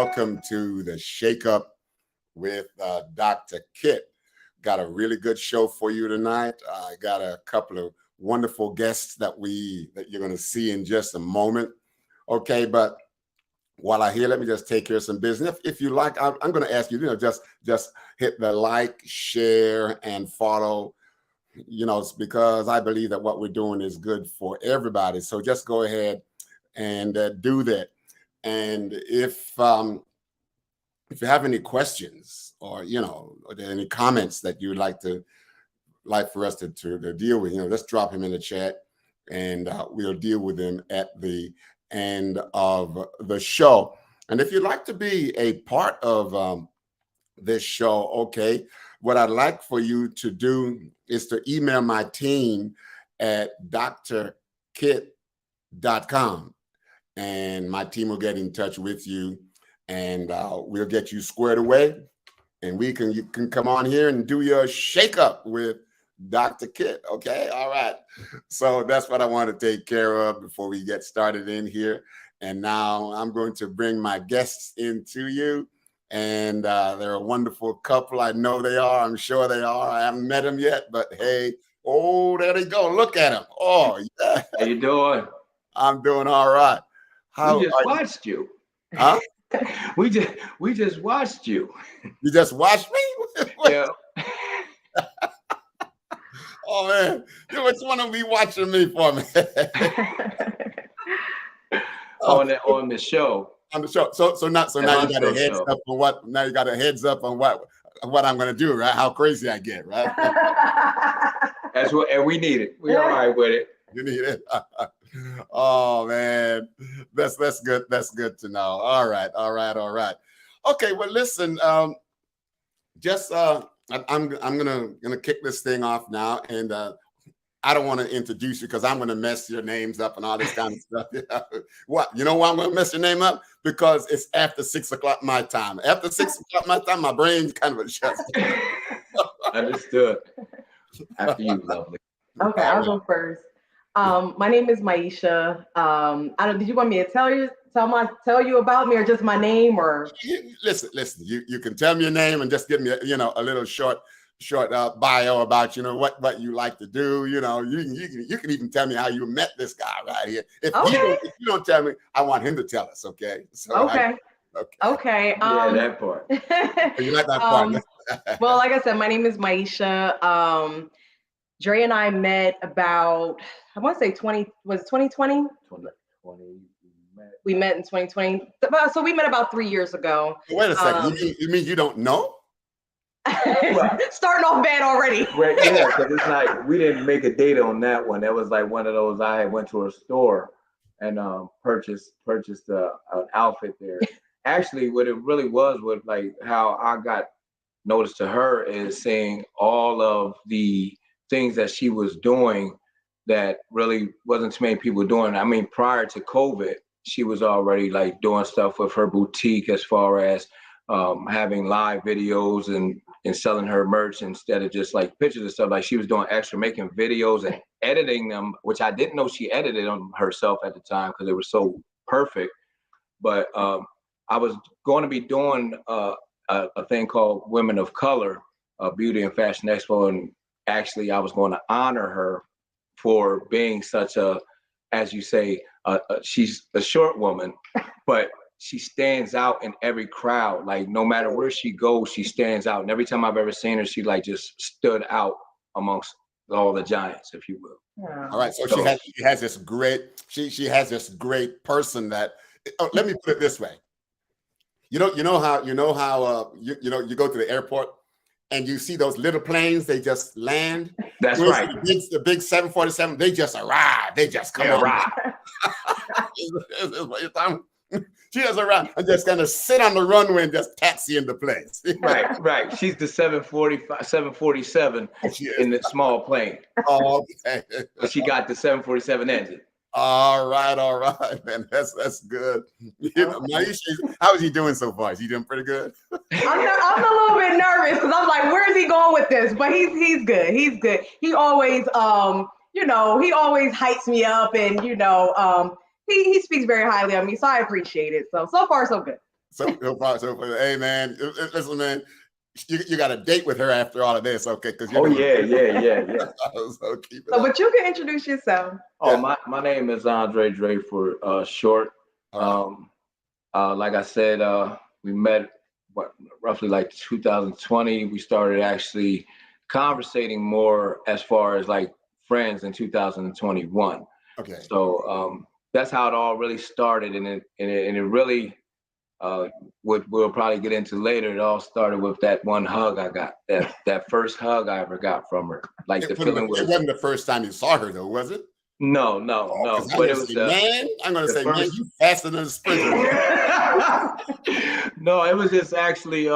welcome to the Shake Up with Dr. Kit. Got a really good show for you tonight. I got a couple of wonderful guests that you're going to see in just a moment. Okay, but while I'm here, let me just take care of some business. If you like, I'm going to ask you, just hit the like, share, and follow. It's because I believe that what we're doing is good for everybody. So just go ahead and do that. And if you have any questions or any comments that you would like for us to deal with, let's drop them in the chat, and we'll deal with them at the end of the show. And if you'd like to be a part of this show, okay, what I'd like for you to do is to email my team at drkit.com, and my team will get in touch with you, and we'll get you squared away, and you can come on here and do your shake up with Dr. Kit. Okay, all right. So that's what I want to take care of before we get started in here. And now I'm going to bring my guests into you. And they're a wonderful couple. I know they are. I'm sure they are. I haven't met them yet, but hey, oh, there they go. Look at them. Oh, yeah. How you doing? I'm doing all right. We just watched you. Huh? We just watched you. You just watched me? Yeah. Oh man, which one of you watching me for me? On the show. On the show. So now you got a heads up on what? Now you got a heads up on what I'm going to do, right? How crazy I get, right? That's what, and we need it. We all right with it. You need it. Oh man, that's good. That's good to know. All right. Okay. Well, listen. I'm gonna kick this thing off now, and I don't want to introduce you because I'm going to mess your names up and all this kind of stuff. What? You know why I'm going to mess your name up? Because it's after 6 o'clock my time. After 6 o'clock my time, my brain kind of adjusts. Understood. After you, lovely. Okay, I'll go first. My name is Maisha. Did you want me to tell you about me, or just my name, or? Listen. You can tell me your name and just give me a little short bio about what you like to do. You can even tell me how you met this guy right here. If you don't tell me, I want him to tell us. Okay. So okay. Yeah, that part. You like that part? Well, like I said, my name is Maisha. Dre and I met about, I want to say 2020? 2020. We met in 2020. So we met about 3 years ago. Wait a second. You mean you don't know? Starting off bad already. Right, yeah, because it's like we didn't make a date on that one. That was like one of those, I had went to a store and purchased an outfit there. Actually, what it really was like how I got noticed to her is seeing all of the things that she was doing that really wasn't too many people doing. I mean, prior to COVID, she was already like doing stuff with her boutique as far as having live videos and selling her merch instead of just like pictures and stuff. Like she was doing extra, making videos and editing them, which I didn't know she edited them herself at the time because they were so perfect. But I was going to be doing a thing called Women of Color, Beauty and Fashion Expo, and actually I was going to honor her for being such a, as you say, she's a short woman, but she stands out in every crowd. Like no matter where she goes, she stands out. And every time I've ever seen her, she like just stood out amongst all the giants, if you will. Yeah. All right. So she has this great, she has this great person that, let me put it this way. You know how you go to the airport and you see those little planes, they just land. That's right. The big 747, they just arrive. They just come arrive. She just arrive and just kind of sit on the runway and just taxi into place. Right. She's the 747 in the small plane. Oh, okay. But she got the 747 engine. All right, man. That's good. Maisha, how is he doing so far? Is he doing pretty good? I'm a little bit nervous because I'm like, where is he going with this? But he's good. He's good. He always he always hypes me up, and he speaks very highly of me, so I appreciate it. So far so good. Hey man, listen, man, you got a date with her after all of this, okay? Because oh yeah. So keep it So, up. but you can introduce yourself. Oh, Yeah. my name is Andre Dre for short. All right. Like I said, we met roughly like 2020. We started actually conversating more as far as like friends in 2021. Okay. So that's how it all really started, and it really what we'll probably get into later. It all started with that one hug I got, that first hug I ever got from her. Like the feeling It was. wasn't the first time you saw her, though, was it? No. Because I'm But gonna it was say, man, the first. you faster than a sprinter. No, it was just actually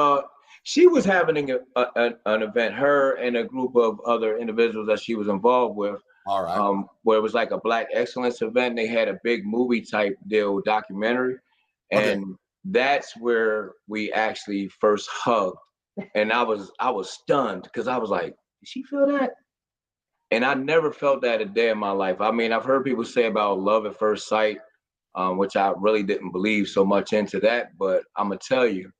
she was having an event, her and a group of other individuals that she was involved with. All right. Where it was like a Black Excellence event. They had a big movie type deal, documentary, Okay. and that's where we actually first hugged. And I was stunned because I was like, did she feel that? And I never felt that a day in my life. I mean, I've heard people say about love at first sight, which I really didn't believe so much into that. But I'm gonna tell you,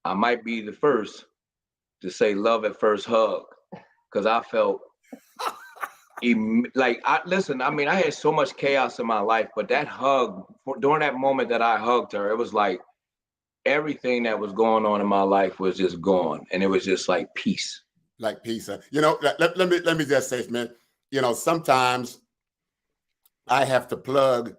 I might be the first to say love at first hug, because I felt like listen. I mean, I had so much chaos in my life, but that hug, during that moment that I hugged her, it was like everything that was going on in my life was just gone, and it was just like peace. Like peace. You know, let me just say, man. You know, sometimes I have to plug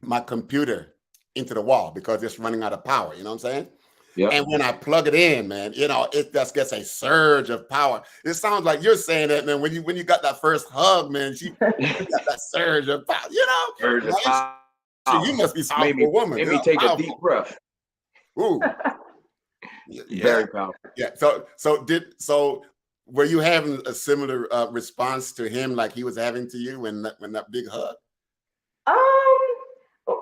my computer into the wall because it's running out of power. You know what I'm saying? Yeah. And when I plug it in, man, you know, it just gets a surge of power. It sounds like you're saying that, man. When you got that first hug, man, you got that surge of power. You know, Surge of power. So you must be a powerful woman. Made me take a deep breath. Ooh. Yeah. Very powerful. Yeah. So were you having a similar response to him like he was having to you when that big hug?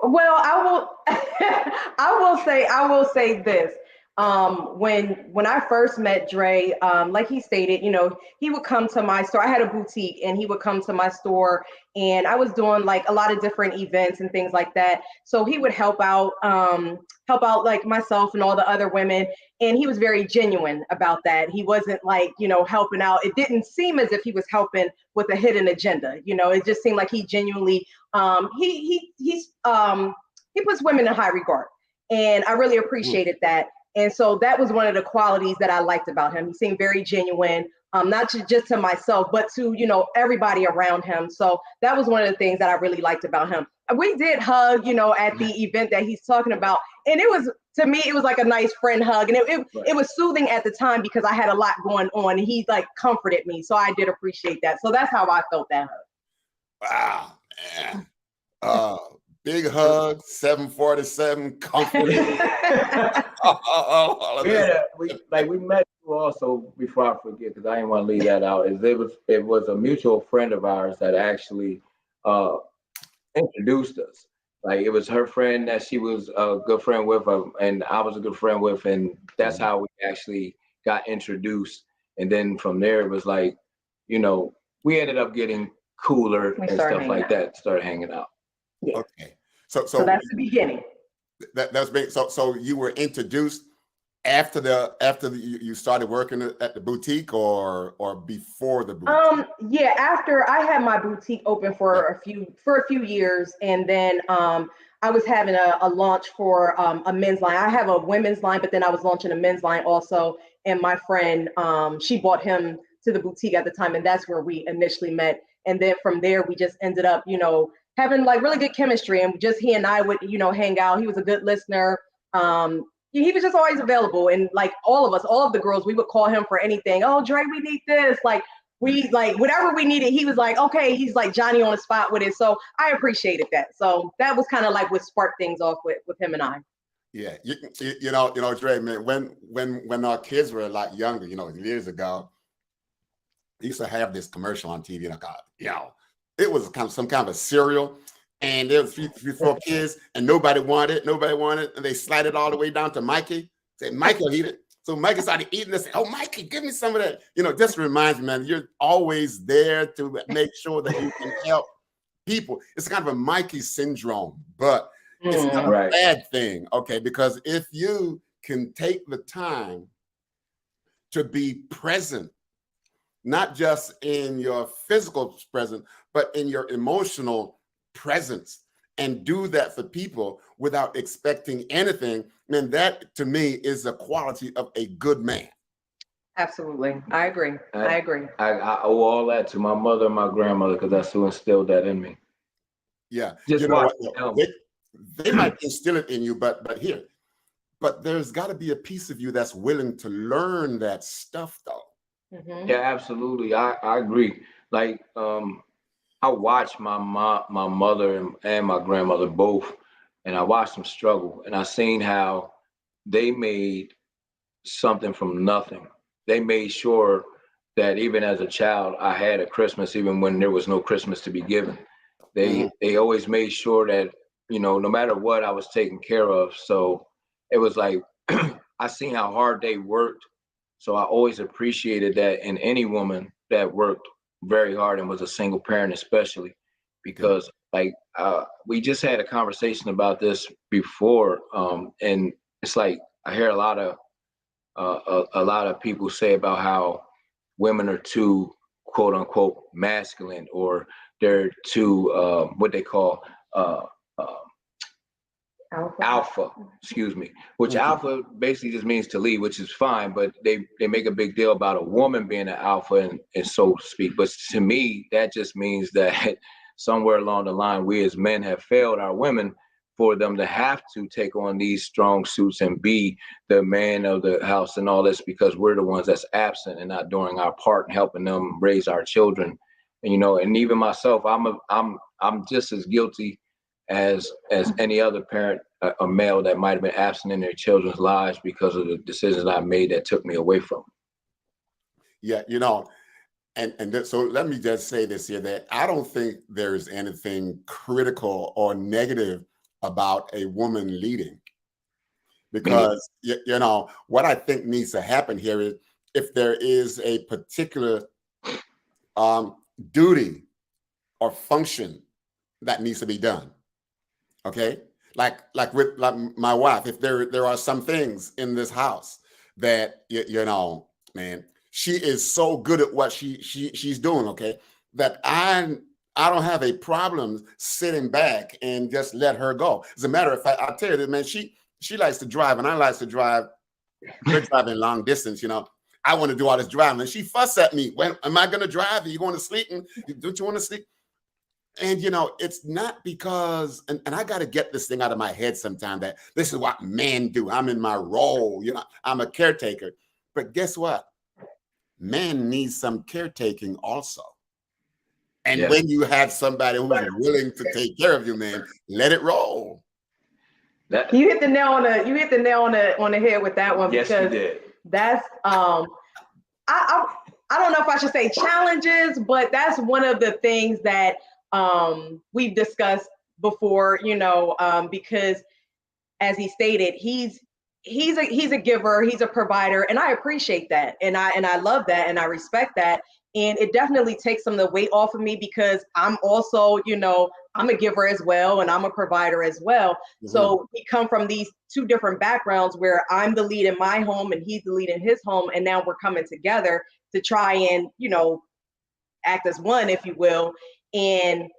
Well, I will I will say this. When I first met Dre, like he stated, you know, he would come to my store. I had a boutique and he would come to my store, and I was doing like a lot of different events and things like that. So he would help out like myself and all the other women. And he was very genuine about that. He wasn't like, you know, helping out. It didn't seem as if he was helping with a hidden agenda. You know, it just seemed like he genuinely, he puts women in high regard. And I really appreciated that. And so that was one of the qualities that I liked about him. He seemed very genuine, not just to myself, but to, you know, everybody around him. So that was one of the things that I really liked about him. We did hug, you know, at the event that he's talking about. And it was, to me, it was like a nice friend hug. And it was soothing at the time because I had a lot going on, and he like comforted me. So I did appreciate that. So that's how I felt that hug. Wow, man. Big hug, 747, comforting. We met you also, before I forget, because I didn't want to leave that out. It was a mutual friend of ours that actually introduced us. Like, it was her friend that she was a good friend with, and I was a good friend with, and that's how we actually got introduced. And then from there, it was like, you know, we ended up getting cooler and stuff like that. Started hanging out. Yeah. Okay. So that's the beginning. That's big. So you were introduced after you started working at the boutique, or before the boutique? Yeah, after I had my boutique open for a few years, and then I was having a launch for a men's line. I have a women's line, but then I was launching a men's line also. And my friend, she brought him to the boutique at the time, and that's where we initially met. And then from there, we just ended up, you know, having like really good chemistry, and just he and I would, you know, hang out. He was a good listener. He was just always available, and like all of the girls, we would call him for anything. Oh, Dre, we need this. Like whatever we needed, he was like, okay. He's like Johnny on the spot with it. So I appreciated that. So that was kind of like what sparked things off with him and I. Yeah, you know, Dre, man, when our kids were a lot younger, you know, years ago, they used to have this commercial on TV, you know, it was some kind of a cereal, and there was three, four kids, and nobody wanted it, and they slid it all the way down to Mikey. Say, Mikey will eat it. So Mikey started eating this. Oh, Mikey, give me some of that. You know, just reminds me, man, you're always there to make sure that you can help people. It's kind of a Mikey syndrome, but It's not a Right. bad thing, okay? Because if you can take the time to be present, not just in your physical presence, but in your emotional presence, and do that for people without expecting anything, man, that to me is the quality of a good man. Absolutely. I agree. I agree. I owe all that to my mother and my grandmother because that's who instilled that in me. Yeah, Just you know watch what? them. They might instill it in you, but there's got to be a piece of you that's willing to learn that stuff, though. Yeah, absolutely. I agree. Like, I watched my mother and my grandmother both, and I watched them struggle, and I seen how they made something from nothing. They made sure that even as a child, I had a Christmas, even when there was no Christmas to be given. They always made sure that, no matter what, I was taken care of. So it was like I seen how hard they worked. So I always appreciated that in any woman that worked very hard and was a single parent, especially Yeah. because like we just had a conversation about this before, and it's like I hear a lot of people say about how women are too quote unquote masculine, or they're too what they call uh, uh, alpha, excuse me, which Mhm. alpha basically just means to lead, which is fine, but they make a big deal about a woman being an alpha, and so to speak. But to me, that just means that somewhere along the line, we as men have failed our women for them to have to take on these strong suits and be the man of the house and all this, because we're the ones that's absent and not doing our part in helping them raise our children. And and even myself, I'm just as guilty as any other parent, a male that might have been absent in their children's lives because of the decisions I made that took me away from them. Yeah, so let me just say this here, that I don't think there's anything critical or negative about a woman leading, because what I think needs to happen here is, if there is a particular um, duty or function that needs to be done, okay, like with like my wife, if there are some things in this house that man, she is so good at what she's doing, okay, that I don't have a problem sitting back and just let her go. As a matter of fact, I'll tell you that, man, she likes to drive and I like to drive. We're driving long distance, I want to do all this driving, and she fuss at me. When am I going to drive? Are you going to sleep? And don't you want to sleep? And it's not because, and I got to get this thing out of my head sometime, that this is what men do. I'm in my role, I'm a caretaker. But guess what? Men need some caretaking also. And Yes. when you have somebody who's willing to take care of you, man, let it roll. You hit the nail on the head with that one. Yes, you Because did. that's I don't know if I should say challenges, but that's one of the things that we've discussed before, because as he stated, he's a giver, he's a provider, and I appreciate that, and I love that, and I respect that, and it definitely takes some of the weight off of me, because I'm also, I'm a giver as well, and I'm a provider as well. Mhm. So we come from these two different backgrounds, where I'm the lead in my home and he's the lead in his home, and now we're coming together to try and act as one, if you will, and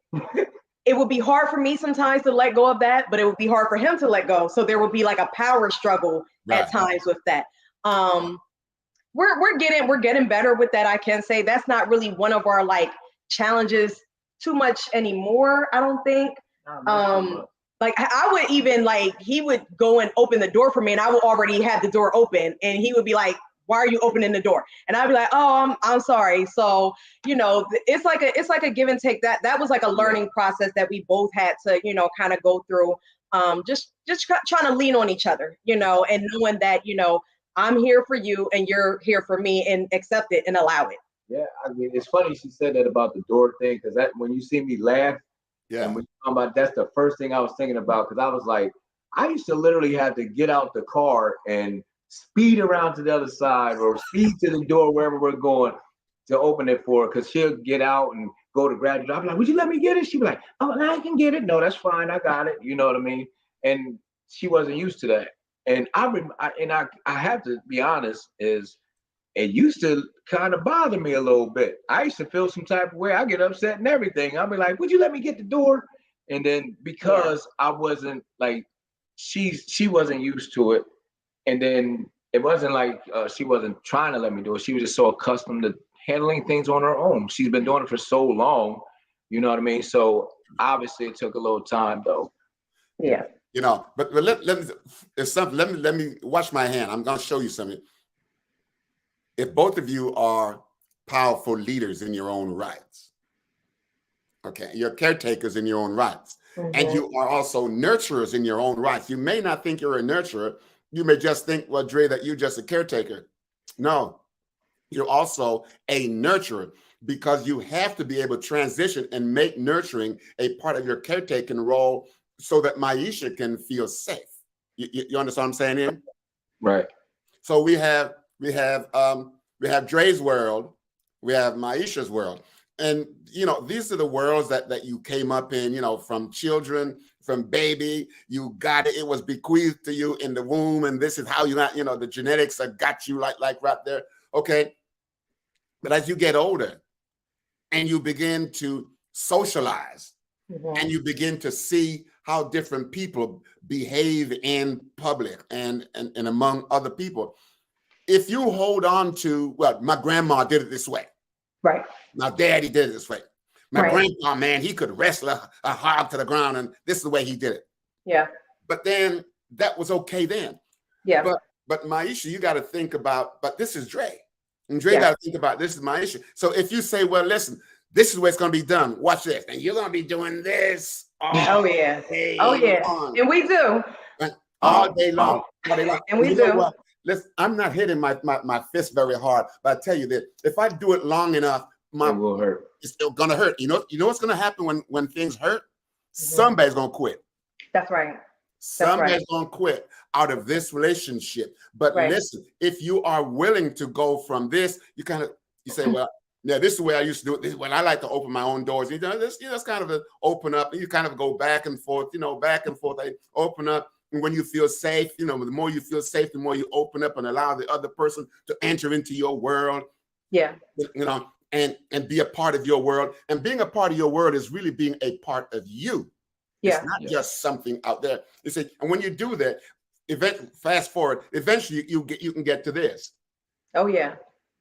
it would be hard for me sometimes to let go of that, but it would be hard for him to let go. So there would be like a power struggle Right. at times with that. We're getting better with that. I can say that's not really one of our like challenges too much anymore, I don't think. Like I would even, like, he would go and open the door for me, and I would already have the door open, and he would be like, why are you opening the door? And I'd be like, oh, I'm sorry. So, it's like a give and take. That was like a learning process that we both had to, kind of go through. Just trying to lean on each other, and knowing that, I'm here for you and you're here for me, and accept it and allow it. Yeah, I mean, it's funny she said that about the door thing, because that when you see me laugh, and when you talk about, that's the first thing I was thinking about, because I was like, I used to literally have to get out the car and speed around to the other side, or speed to the door wherever we're going to open it for her, because she'll get out and go to grab it. I'll be like, would you let me get it? She'd be like, oh, I can get it. No, that's fine. I got it. You know what I mean? and she wasn't used to that. And I have to be honest, is it used to kind of bother me a little bit. I used to feel some type of way. I get upset and everything. I'll be like, "Would you let me get the door?" And then because I wasn't like, she wasn't used to it, and then it wasn't like she wasn't trying to let me do it. She was just so accustomed to handling things on her own. She's been doing it for so long, you know what I mean? So obviously it took a little time though. Yeah. You know, but let me, it's something, let me watch my hand. I'm going to show you something. If both of you are powerful leaders in your own rights, okay, you're caretakers in your own rights, and you are also nurturers in your own rights. You may not think you're a nurturer. You may just think, well, Dre, that you're just a caretaker. No, you're also a nurturer, because you have to be able to transition and make nurturing a part of your caretaking role so that Maisha can feel safe. You understand what I'm saying here? Right. So we have Dre's world, we have Maisha's world. And, you know, these are the worlds that you came up in, you know, from children, from baby, you got it. It was bequeathed to you in the womb. And this is how you got, you know, the genetics that got you like right there. Okay. But as you get older and you begin to socialize and you begin to see how different people behave in public and among other people, if you hold on to, well, my grandma did it this way. Right. My daddy did it this way. My grandpa, man, he could wrestle a hog to the ground, and this is the way he did it. Yeah. But then that was okay then. Yeah. But Maisha, you got to think about, but this is Dre. And Dre got to think about, this is Maisha. So if you say, well, listen, this is what's going to be done. Watch this. And you're going to be doing this all day long. And we do. All day long. And we do. Listen, I'm not hitting my fist very hard, but I tell you this, if I do it long enough, it will hurt. It's still gonna hurt. You know what's gonna happen when things hurt? Somebody's gonna quit. That's right. Somebody's gonna quit out of this relationship. But listen, if you are willing to go from this, you say, well, yeah, this is the way I used to do it. This is when I like to open my own doors. You know, it's kind of an open up, and you kind of go back and forth, back and forth. I open up. And when you feel safe, the more you feel safe, the more you open up and allow the other person to enter into your world. Yeah. And be a part of your world. And being a part of your world is really being a part of you. Yeah. It's not just something out there. You see, and when you do that, fast forward, eventually you can get to this. Oh yeah.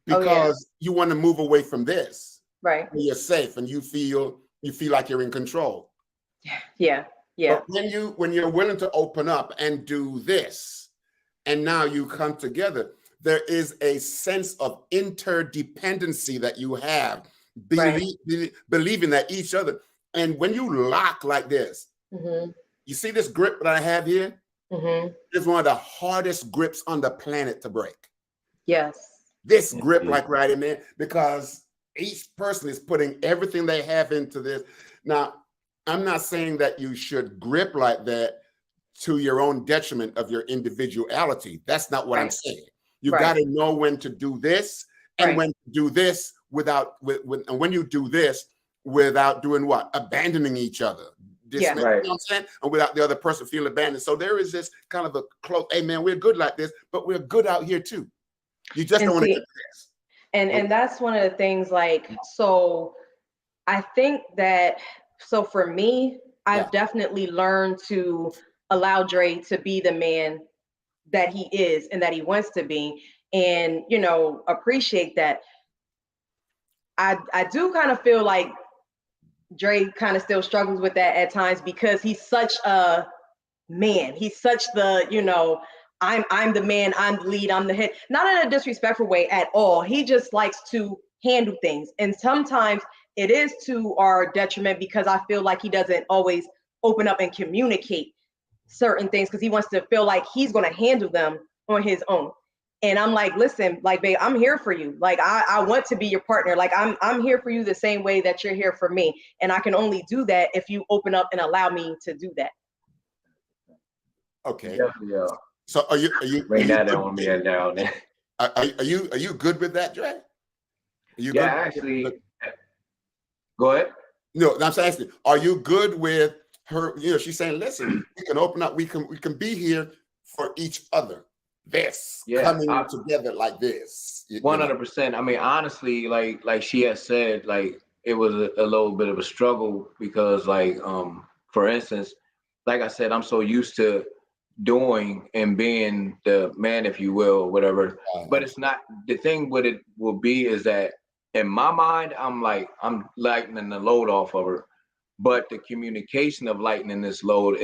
Because you want to move away from this. Right. You're safe and you feel like you're in control. Yeah. Yeah. But when you're willing to open up and do this, and now you come together, there is a sense of interdependency that you have, believing that each other. And when you lock like this, you see this grip that I have here? It's one of the hardest grips on the planet to break. Yes. This grip, like right in there, because each person is putting everything they have into this. Now, I'm not saying that you should grip like that to your own detriment of your individuality. That's not what I'm saying. You got to know when to do this and when to do this and when you do this without doing what? Abandoning each other. You know what I'm saying? And without the other person feeling abandoned. So there is this kind of a close, hey man, we're good like this, but we're good out here too. You just don't want to get this. And that's one of the things, like, so I think that, so for me, I've definitely learned to allow Dre to be the man that he is and that he wants to be, and appreciate that. I do kind of feel like Dre kind of still struggles with that at times, because he's such a man. He's such the, I'm the man, I'm the lead, I'm the head. Not in a disrespectful way at all. He just likes to handle things, and sometimes it is to our detriment, because I feel like he doesn't always open up and communicate certain things, because he wants to feel like he's going to handle them on his own. And I'm like, listen, like, babe, I'm here for you. Like, I want to be your partner. Like, I'm here for you the same way that you're here for me. And I can only do that if you open up and allow me to do that. Okay. Yeah. So are you bring that on me and down there? Are you good with that, Dre? Are you good? Actually. Go ahead. No, I'm asking, are you good with her, she's saying, listen, we can open up, we can be here for each other. This coming together like this. 100%. I mean, honestly, like she has said, like it was a little bit of a struggle because, like, for instance, like I said, I'm so used to doing and being the man, if you will, whatever. But it's not, the thing with it will be is that in my mind, I'm lightening the load off of her, but the communication of lightening this load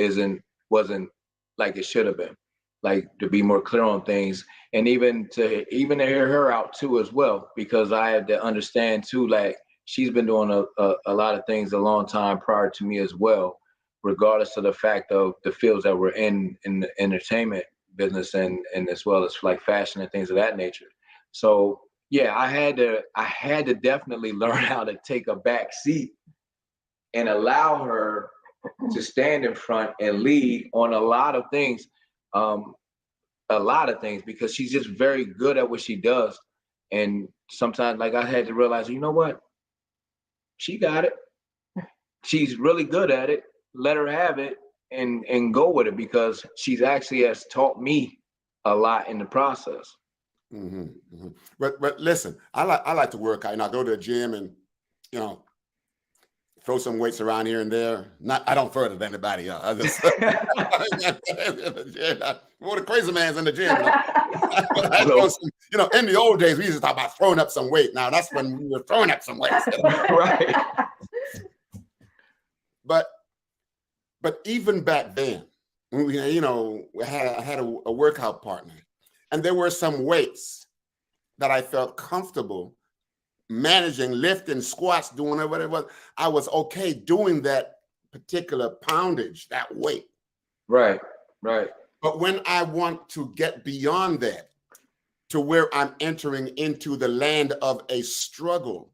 wasn't like it should have been. Like, to be more clear on things, and even to hear her out too as well, because I had to understand too, like she's been doing a lot of things a long time prior to me as well, regardless of the fact of the fields that we're in the entertainment business and as well as like fashion and things of that nature. So yeah, I had to definitely learn how to take a back seat and allow her to stand in front and lead on a lot of things. Because she's just very good at what she does. And sometimes, like, I had to realize, you know what? She got it. She's really good at it. Let her have it and go with it, because she's actually has taught me a lot in the process. But listen, I like to work out, and I go to the gym and throw some weights around here and there. I don't throw it at anybody else. I just one of the crazy man's in the gym. In the old days, we used to talk about throwing up some weight. Now that's when we were throwing up some weights. Right. But even back then, when I had a workout partner, and there were some weights that I felt comfortable managing, lifting, squats, doing whatever it was. I was okay doing that particular poundage, that weight. Right. But when I want to get beyond that to where I'm entering into the land of a struggle,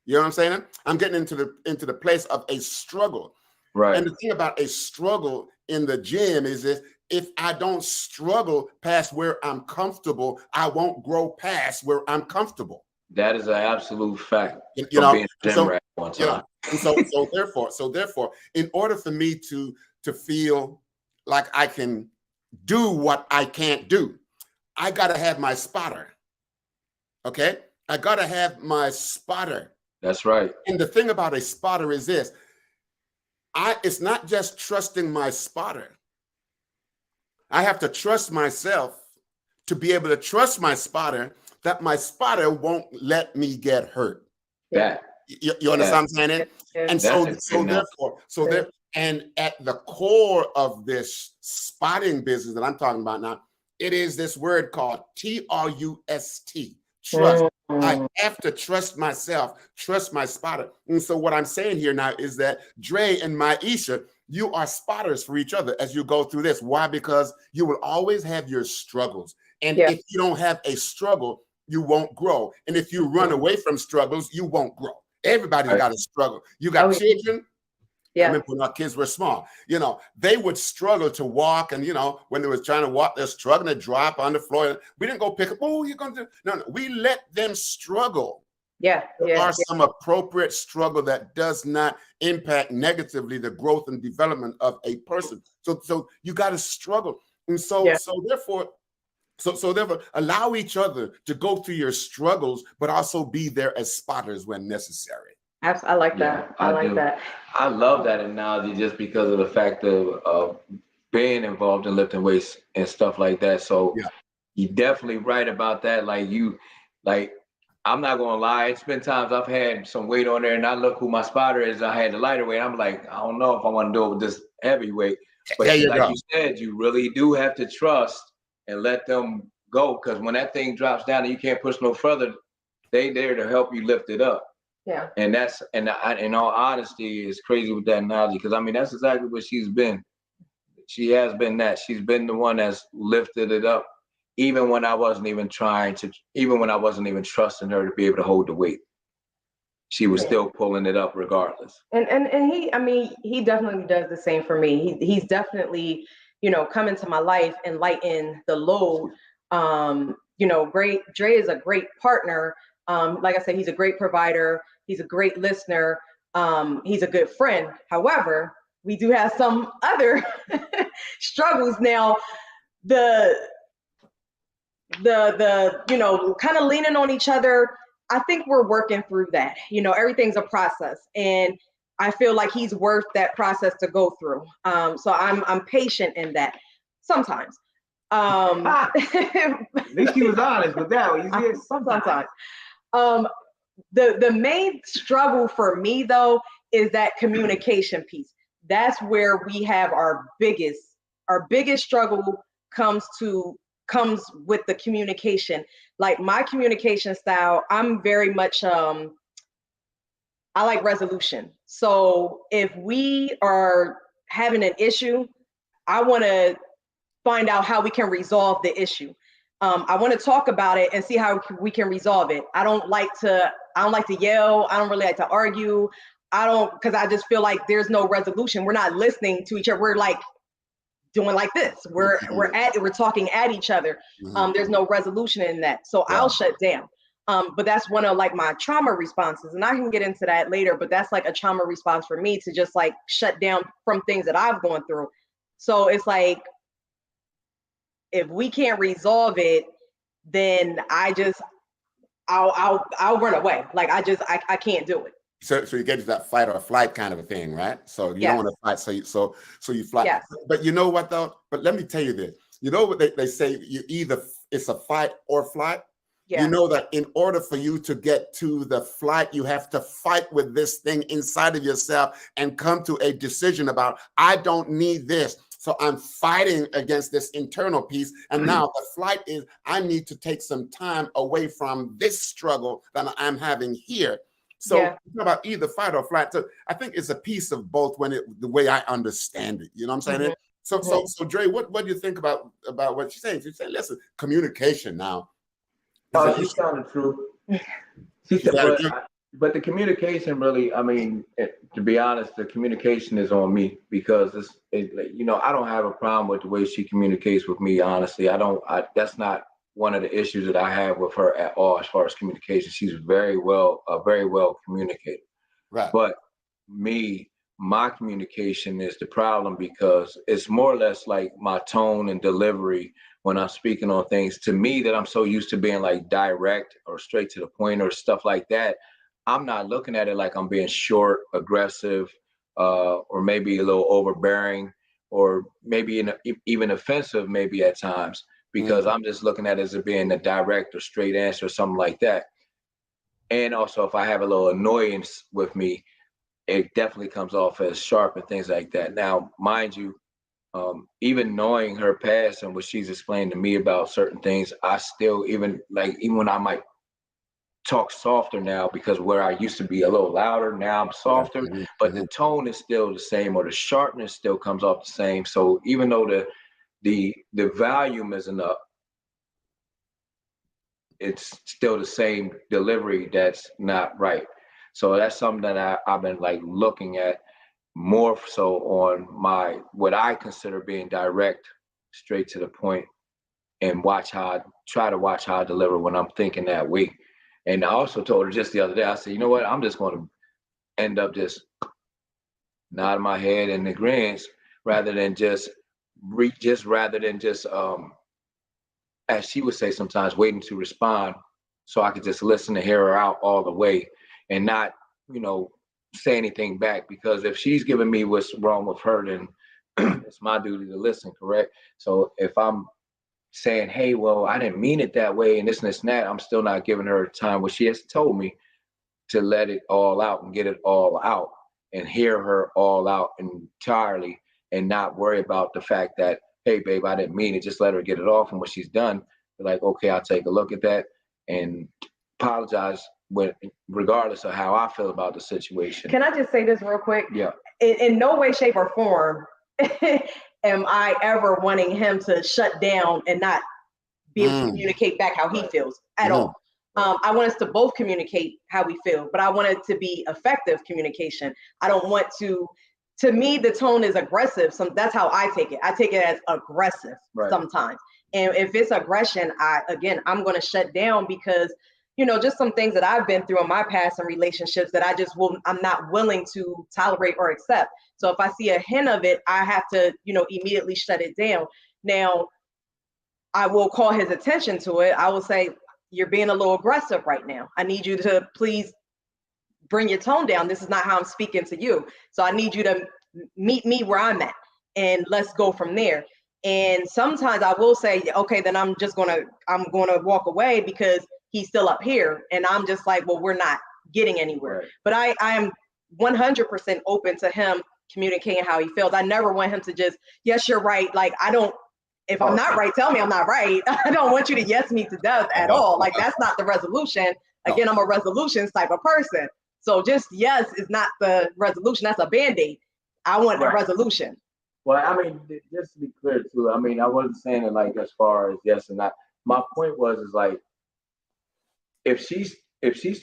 you know what I'm saying? I'm getting into the place of a struggle. Right. And the thing about a struggle in the gym is this: if I don't struggle past where I'm comfortable, I won't grow past where I'm comfortable. That is an absolute fact. Being a gym rat one time. And so therefore, in order for me to feel like I can do what I can't do, I got to have my spotter. Okay? I got to have my spotter. That's right. And the thing about a spotter is this: it's not just trusting my spotter. I have to trust myself to be able to trust my spotter, that my spotter won't let me get hurt. Yeah. You understand what I'm saying? And and at the core of this spotting business that I'm talking about now, it is this word called trust. Trust. I have to trust myself, trust my spotter. And so what I'm saying here now is that Dre and Maisha, you are spotters for each other as you go through this. Why? Because you will always have your struggles. And if you don't have a struggle, you won't grow. And if you run away from struggles, you won't grow. Everybody's got a struggle. You got children. I remember when our kids were small, they would struggle to walk. And, when they was trying to walk, they're struggling to drop on the floor. We didn't go pick up, you're going to do. No, we let them struggle. There are some appropriate struggle that does not impact negatively the growth and development of a person. So you got to struggle. And so therefore, allow each other to go through your struggles, but also be there as spotters when necessary. I like that. I like that. I love that analogy just because of the fact of being involved in lifting weights and stuff like that. So you're definitely right about that. I'm not gonna lie, it's been times I've had some weight on there and I look who my spotter is. I had the lighter weight. I'm like, I don't know if I want to do it with this heavy weight. But you said, you really do have to trust and let them go, because when that thing drops down and you can't push no further, they there to help you lift it up. Yeah. And that's, in all honesty, it's crazy with that analogy, because that's exactly what she's been. She has been that. She's been the one that's lifted it up, even when I wasn't even trusting her to be able to hold the weight. She was still pulling it up regardless. And he definitely does the same for me. He's definitely, come into my life and lighten the load. Dre is a great partner. Like I said, he's a great provider. He's a great listener. He's a good friend. However, we do have some other struggles. Now, the kind of leaning on each other, I think we're working through that. Everything's a process, and I feel like he's worth that process to go through. So I'm patient in that sometimes. At least he was honest with that one. You see, sometimes. The main struggle for me though is that communication piece. That's where we have our biggest struggle comes with the communication. Like my communication style, I'm very much I like resolution. So if we are having an issue, I want to find out how we can resolve the issue. I want to talk about it and see how we can resolve it. I don't like to yell. I don't really like to argue. Because I just feel like there's no resolution. We're not listening to each other. We're like doing like this. We're talking at each other. There's no resolution in that. So I'll shut down. But that's one of like my trauma responses, and I can get into that later. But that's like a trauma response for me, to just like shut down from things that I've gone through. So it's like, if we can't resolve it, then I'll run away. Like I can't do it. So you get to that fight or flight kind of a thing, right? So you don't want to fight, so you fly. Yes. But you know what though? But let me tell you this. You know what they say? It's a fight or flight. Yeah. You know that in order for you to get to the flight, you have to fight with this thing inside of yourself and come to a decision about, I don't need this. So I'm fighting against this internal piece. And now the flight is, I need to take some time away from this struggle that I'm having here. So it's about either fight or flight. So I think it's a piece of both the way I understand it. You know what I'm saying? So Dre, what do you think about what she's saying? She's saying, listen, communication now. Oh, she's telling the truth. She said, but the communication really, I mean, to be honest, the communication is on me, because I don't have a problem with the way she communicates with me. Honestly, that's not one of the issues that I have with her at all as far as communication. She's very well communicated. Right. But my communication is the problem, because it's more or less like my tone and delivery when I'm speaking on things, to me, that I'm so used to being like direct or straight to the point or stuff like that. I'm not looking at it like I'm being short, aggressive, or maybe a little overbearing, or maybe even offensive, maybe at times, because I'm just looking at it as being a direct or straight answer or something like that. And also, if I have a little annoyance with me, it definitely comes off as sharp and things like that. Now, mind you, even knowing her past and what she's explained to me about certain things, I still, even when I might talk softer now, because where I used to be a little louder, now I'm softer, but the tone is still the same, or the sharpness still comes off the same. So even though the volume isn't up, it's still the same delivery that's not right. So that's something that I've been like looking at more so on what I consider being direct, straight to the point, and try to watch how I deliver when I'm thinking that way. And I also told her just the other day, I said, you know what, I'm just going to end up just nodding my head in agreement, rather than as she would say sometimes, waiting to respond, so I could just listen to hear her out all the way and not, say anything back. Because if she's giving me what's wrong with her, then it's my duty to listen, correct? So if I'm saying, hey, well, I didn't mean it that way, and this and this and that, I'm still not giving her time where she has told me to let it all out and get it all out and hear her all out entirely, and not worry about the fact that, hey, babe, I didn't mean it. Just let her get it off. And when she's done, be like, okay, I'll take a look at that and apologize regardless of how I feel about the situation. Can I just say this real quick? Yeah. In no way, shape, or form am I ever wanting him to shut down and not be able to communicate back how he feels at all. I want us to both communicate how we feel, but I want it to be effective communication. I don't want to me, the tone is aggressive. That's how I take it. I take it as aggressive sometimes. And if it's aggression, I'm going to shut down, because, just some things that I've been through in my past and relationships that I'm not willing to tolerate or accept. So if I see a hint of it, I have to, immediately shut it down. Now, I will call his attention to it. I will say, you're being a little aggressive right now. I need you to please bring your tone down. This is not how I'm speaking to you. So I need you to meet me where I'm at and let's go from there. And sometimes I will say, okay, then I'm gonna walk away because he's still up here. And I'm just like, well, we're not getting anywhere. Right. But I am 100% open to him communicating how he feels. I never want him to just, yes, you're right. Like, if I'm not right, tell me I'm not right. I don't want you to yes me to death at all. Like, that's not the resolution. Again, I'm a resolutions type of person. So just yes is not the resolution. That's a Band-Aid. I want a resolution. Well, I mean, just to be clear too, I mean, I wasn't saying it like as far as yes and not. My point is like, if she's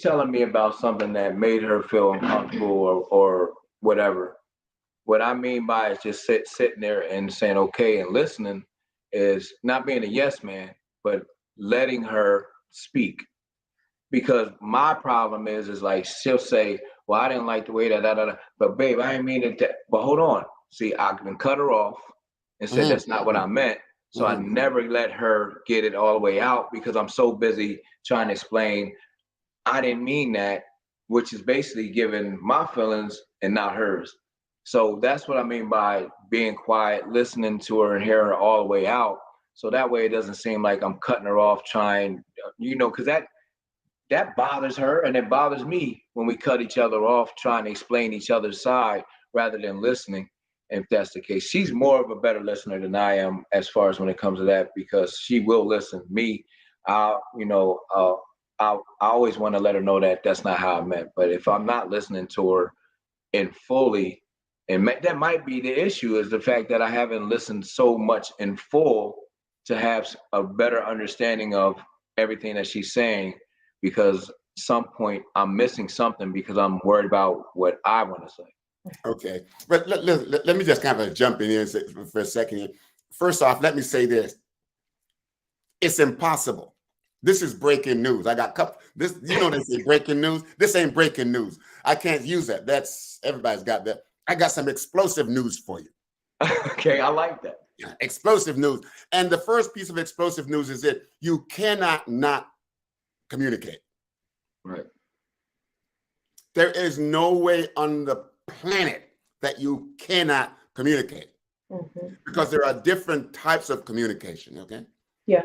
telling me about something that made her feel uncomfortable or whatever, what I mean by is just sitting there and saying okay and listening is not being a yes man, but letting her speak. Because my problem is like she'll say, well, I didn't like the way that, but babe, I didn't mean it. But hold on. See, I can cut her off and say that's not what I meant. So I never let her get it all the way out because I'm so busy trying to explain I didn't mean that, which is basically giving my feelings and not hers. So that's what I mean by being quiet, listening to her and hearing her all the way out. So that way it doesn't seem like I'm cutting her off trying, because that bothers her and it bothers me when we cut each other off trying to explain each other's side rather than listening. If that's the case, she's more of a better listener than I am as far as when it comes to that, because she will listen. Me, I always want to let her know that that's not how I meant. But if I'm not listening to her in fully, and that might be the issue, is the fact that I haven't listened so much in full to have a better understanding of everything that she's saying, because some point I'm missing something because I'm worried about what I want to say. Okay, but let me just kind of jump in here for a second. First off, let me say this. It's impossible. This is breaking news. I got they say breaking news. This ain't breaking news. I can't use that. Everybody's got that. I got some explosive news for you. Okay, I like that. Yeah, explosive news. And the first piece of explosive news is that you cannot not communicate. Right. There is no way on the planet that you cannot communicate, because there are different types of communication. Okay. Yeah.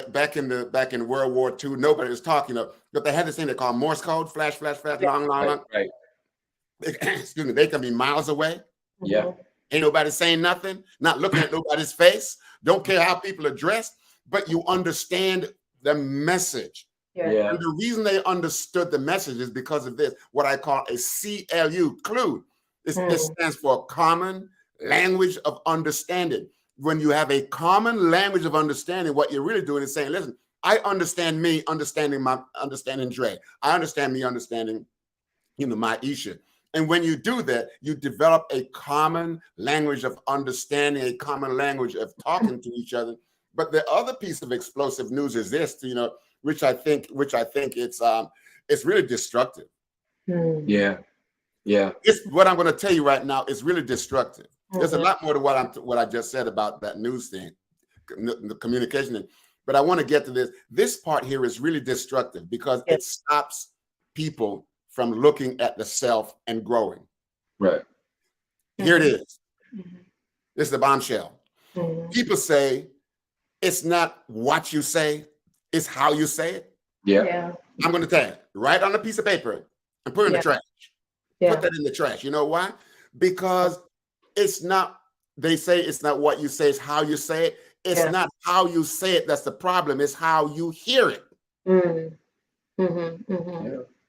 Back in World War II, nobody was talking but they had this thing they call Morse code, flash, flash, flash, long. Right. Excuse me, they can be miles away. Yeah. Ain't nobody saying nothing, not looking at nobody's face, don't care how people are dressed, but you understand the message. Yeah. And the reason they understood the message is because of this, what I call a CLU, clue. It stands for Common Language of Understanding. When you have a common language of understanding, what you're really doing is saying, listen, I understand me understanding Dre. I understand me understanding, Maisha. And when you do that, you develop a common language of understanding, a common language of talking to each other. But the other piece of explosive news is this, which I think it's really destructive. Yeah. It's what I'm going to tell you right now is really destructive. There's a lot more to what I just said about that news thing, the communication thing. But I want to get to this. This part here is really destructive because it stops people from looking at the self and growing. Right. Here it is. This is the bombshell. People say it's not what you say, it's how you say it. Yeah. I'm going to tell you, write on a piece of paper and put it in the trash. Put that in the trash. You know why? Because they say it's not what you say, it's how you say it. It's not how you say it that's the problem, it's how you hear it.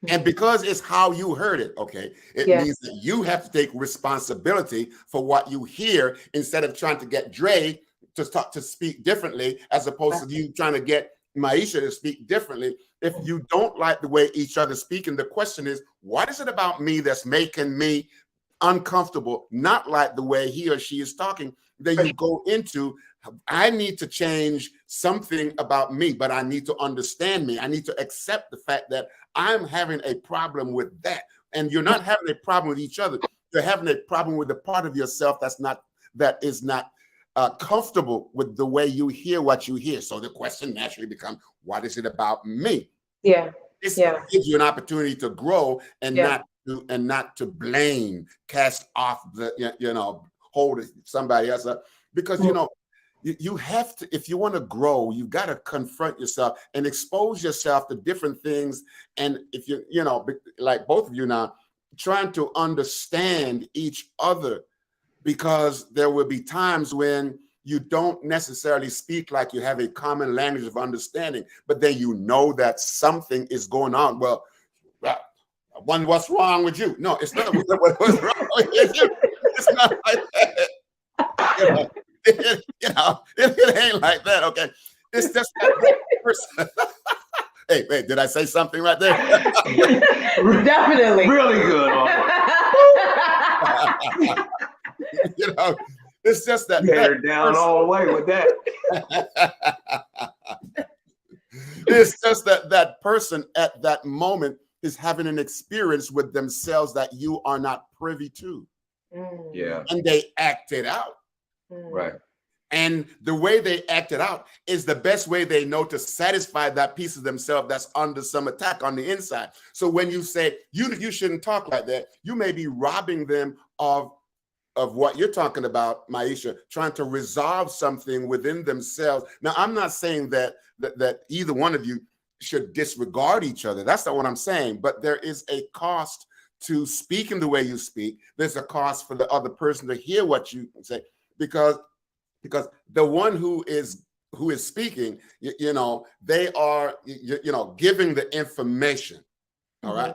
And because it's how you heard it, okay, it means that you have to take responsibility for what you hear instead of trying to get Dre to speak differently, as opposed to you trying to get Maisha to speak differently. If you don't like the way each other's speaking, the question is, what is it about me that's making me uncomfortable, not like the way he or she is talking? Then you go into, I need to change something about me, but I need to understand me. I need to accept the fact that I'm having a problem with that. And you're not having a problem with each other. You're having a problem with the part of yourself that is not comfortable with the way you hear what you hear. So the question naturally becomes, what is it about me? Yeah. This Yeah. gives you an opportunity to grow and Yeah. not to blame, cast off hold somebody else up, because you have to, if you want to grow, you've got to confront yourself and expose yourself to different things. And if like both of you now, trying to understand each other, because there will be times when you don't necessarily speak like you have a common language of understanding, but then that something is going on. Well, what's wrong with you? No, it's not what's wrong with you. It's not like that. It ain't like that, okay? It's just that person. Hey, wait, did I say something right there? Definitely. Really good. It's just that. You had her down all the way with that. It's just that person at that moment is having an experience with themselves that you are not privy to. Yeah. And they act it out. Right. And the way they act it out is the best way they know to satisfy that piece of themselves that's under some attack on the inside. So when you say you shouldn't talk like that, you may be robbing them of what you're talking about, Maisha, trying to resolve something within themselves. Now, I'm not saying that either one of you should disregard each other. That's not what I'm saying. But there is a cost to speaking the way you speak. There's a cost for the other person to hear what you say, because the one who is speaking, they are giving the information. All right.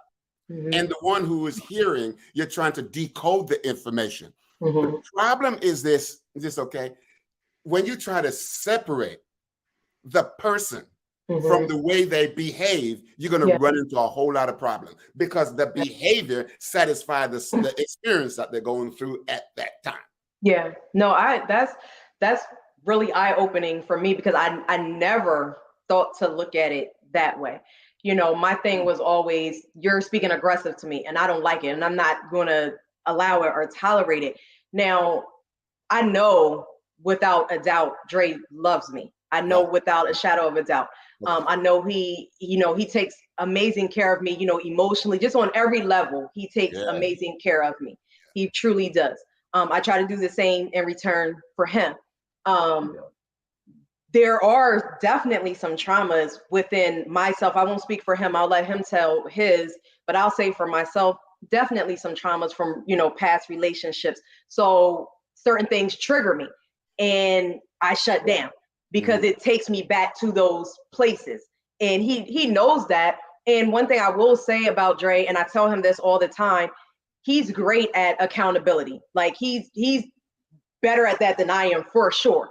Mm-hmm. And the one who is hearing, you're trying to decode the information. Mm-hmm. The problem is this, okay? When you try to separate the person from the way they behave, you're going to run into a whole lot of problems, because the behavior satisfies the experience that they're going through at that time. Yeah, no, that's really eye-opening for me, because I never thought to look at it that way. My thing was always, you're speaking aggressive to me and I don't like it, and I'm not going to allow it or tolerate it. Now, I know without a doubt Dre loves me. I know without a shadow of a doubt. I know he takes amazing care of me, emotionally, just on every level. He takes amazing care of me. He truly does. I try to do the same in return for him. There are definitely some traumas within myself. I won't speak for him. I'll let him tell his, but I'll say for myself, definitely some traumas from, past relationships. So certain things trigger me and I shut down, because it takes me back to those places. And he knows that. And one thing I will say about Dre, and I tell him this all the time, he's great at accountability. Like he's better at that than I am, for sure.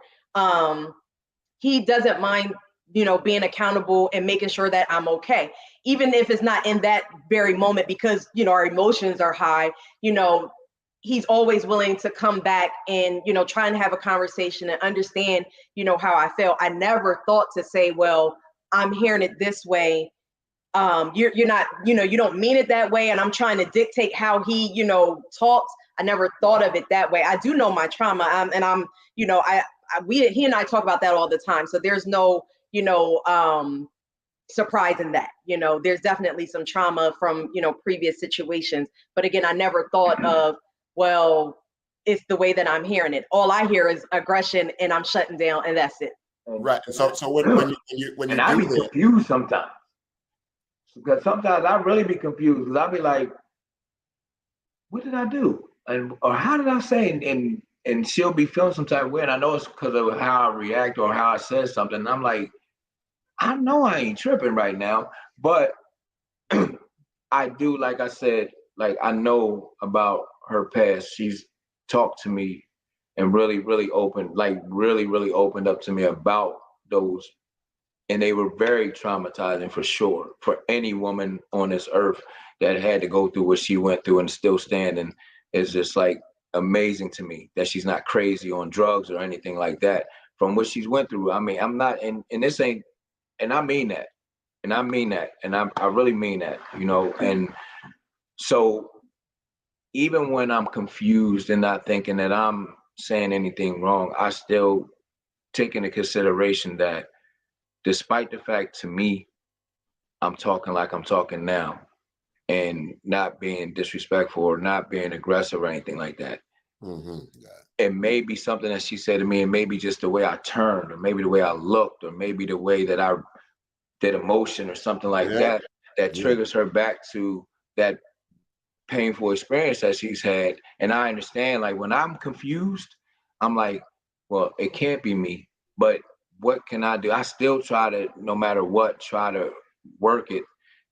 He doesn't mind, being accountable and making sure that I'm okay, even if it's not in that very moment, because, our emotions are high. He's always willing to come back and, try and have a conversation and understand, how I feel. I never thought to say, well, I'm hearing it this way. You're not, you don't mean it that way, and I'm trying to dictate how he, talks. I never thought of it that way. I do know my trauma, he and I talk about that all the time. So there's no, surprise in that. There's definitely some trauma from, previous situations. But again, I never thought of, well, it's the way that I'm hearing it. All I hear is aggression, and I'm shutting down, and that's it. Right. So when you and I be confused sometimes, because sometimes I really be confused, because I'll be like, what did I do? Or how did I say? And she'll be feeling some type of way, and I know it's because of how I react or how I said something. And I'm like, I know I ain't tripping right now, but I do, like I said, like I know about her past. She's talked to me and really opened up to me about those. And they were very traumatizing, for sure, for any woman on this earth that had to go through what she went through and still standing. Is just like amazing to me that she's not crazy on drugs or anything like that. from what she's went through. I mean, I'm not, and this ain't, and I mean that, and I mean that, and I really mean that, you know. And so even when I'm confused and not thinking that I'm saying anything wrong, I still take into consideration that despite the fact to me, I'm talking like I'm talking now and not being disrespectful or not being aggressive or anything like that. Mm-hmm. It may be something that she said to me, and maybe just the way I turned, or maybe the way I looked, or maybe the way that I did emotion or something like that, that triggers her back to that painful experience that she's had. And I understand, like, when I'm confused, I'm like, well, it can't be me, but what can I do? I still try to, no matter what, try to work it